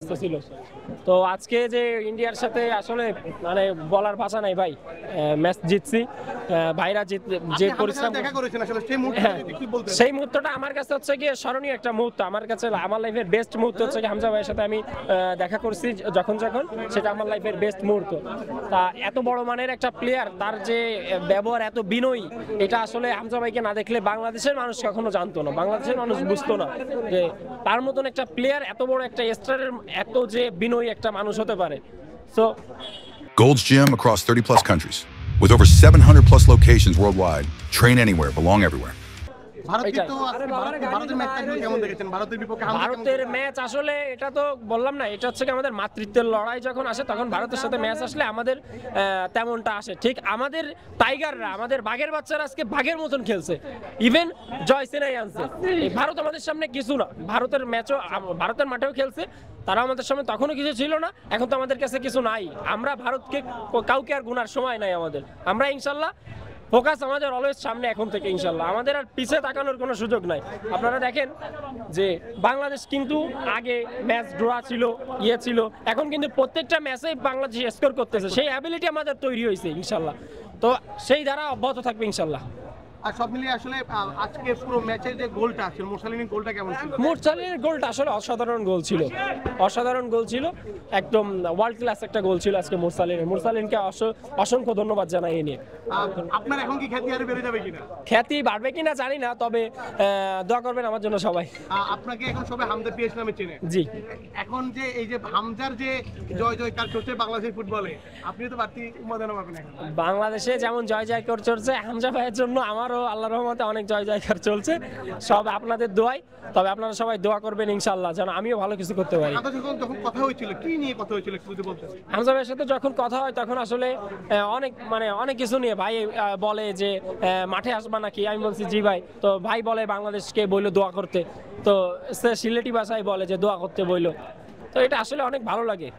ব্যস্ত ছিল। তো আজকে যে ইন্ডিয়ার সাথে আসলে মানে বলার ভাষা নাই ভাই, ম্যাচ জিতছি, ভাইরা যে পরিশ্রম দেখা করেছেন আসলে সেই মুহূর্তে যদি কি বলতেন? সেই মুহূর্তটা আমার কাছে হচ্ছে গিয়ে স্মরণীয় একটা মুহূর্ত। আমার কাছে আমার লাইফের বেস্ট মুহূর্ত হচ্ছে গিয়ে হামজা ভাইয়ের সাথে আমি দেখা করছি যখন সেটা আমার লাইফের বেস্ট মুহূর্ত। তা এত বড় মানের একটা প্লেয়ার, তার যে ব্যবহার এত বিনয়ী, এটা আসলে হামজা ভাইকে না দেখলে বাংলাদেশের মানুষ কখনো জানতো না, বাংলাদেশের মানুষ বুঝতো না যে তার মতন একটা প্লেয়ার, এত বড় একটা স্টারের এত যে বিনয়ী একটা মানুষ হতে পারে। So Gold's Gym across 30 plus countries. With over 700 plus locations worldwide, train anywhere, belong everywhere. ভারতের ম্যাচ আসলে এটা তো বললাম না, এটা হচ্ছে আমাদের মাতৃত্বের লড়াই যখন আসে তখন ভারতের সাথে ম্যাচ আসলে আমাদের তেমনটা আসে। ঠিক আমাদের টাইগাররা, আমাদের বাঘের বাচ্চারা আজকে বাঘের মতন খেলছে, ইভেন জয় সেনাই আনছে। এই ভারত আমাদের সামনে কিছু না, ভারতের ম্যাচও ভারতের মাঠেও খেলছে, তারা আমাদের সামনে তখনও কিছু ছিল না, এখন তো আমাদের কাছে কিছু নাই। আমরা ভারতকে কাউকে আর গুনার সময় নাই আমাদের, আমরা ইনশাল্লাহ ফোকাস আমাদের অলওয়েজ সামনে এখন থেকে ইনশাল্লাহ, আমাদের আর পিছিয়ে তাকানোর কোনো সুযোগ নাই। আপনারা দেখেন যে বাংলাদেশ কিন্তু আগে ম্যাচ ড্র ছিল, ছিল, এখন কিন্তু প্রত্যেকটা ম্যাচেই বাংলাদেশ স্কোর করতেছে, সেই অ্যাবিলিটি আমাদের তৈরি হয়েছে ইনশাল্লাহ। তো সেই ধারা অব্যাহত থাকবে ইনশাল্লাহ। আর সব মিলিয়ে আসলে আজকে পুরো ম্যাচের যে গোলটা ছিল, মুরসালিনের গোলটা কেমন ছিল? মুরসালিনের গোলটা আসলে অসাধারণ গোল ছিল, অসাধারণ গোল ছিল, একদম ওয়ার্ল্ড ক্লাস একটা গোল ছিল আজকে মুরসালিনকে অসংখ্য ধন্যবাদ জানাই এ নিয়ে। আপনার এখন কি খ্যাতি আরো বেড়ে যাবে কিনা? খ্যাতি বাড়বে কিনা জানি না, তবে দোয়া করবেন আমার জন্য সবাই। আপনাকে এখন সবাই হামজা পিএস নামে চেনে। জি। এখন যে এই যে হামজার যে জয় জয়কার চলছে বাংলাদেশের ফুটবলে, আপনি তো বাড়তি উন্মাদনা পাবেন এখন। বাংলাদেশে যেমন জয় জয়কার চলছে, হামজা ভাইয়ের জন্য আমারও আল্লাহর রহমতে অনেক জয় জয়কার চলছে, সব আপনাদের দোয়াই। তবে আপনারা সবাই দোয়া করবেন ইনশাআল্লাহ যেন আমিও ভালো কিছু করতে পারি। যখন কথা হয়েছিল, কি নিয়ে কথা হয়েছিল একটু যদি বলতেন? হামজা ভাইয়ের সাথে যখন কথা হয় তখন আসলে অনেক কিছু নিয়ে ভাই বলে যে মাঠে আসবা নাকি, আমি বলছি জি ভাই। তো ভাই বলে বাংলাদেশকে বইলো দোয়া করতে, তো সে সিলেটি ভাষায় বলে যে দোয়া করতে বইলো। তো এটা আসলে অনেক ভালো লাগে।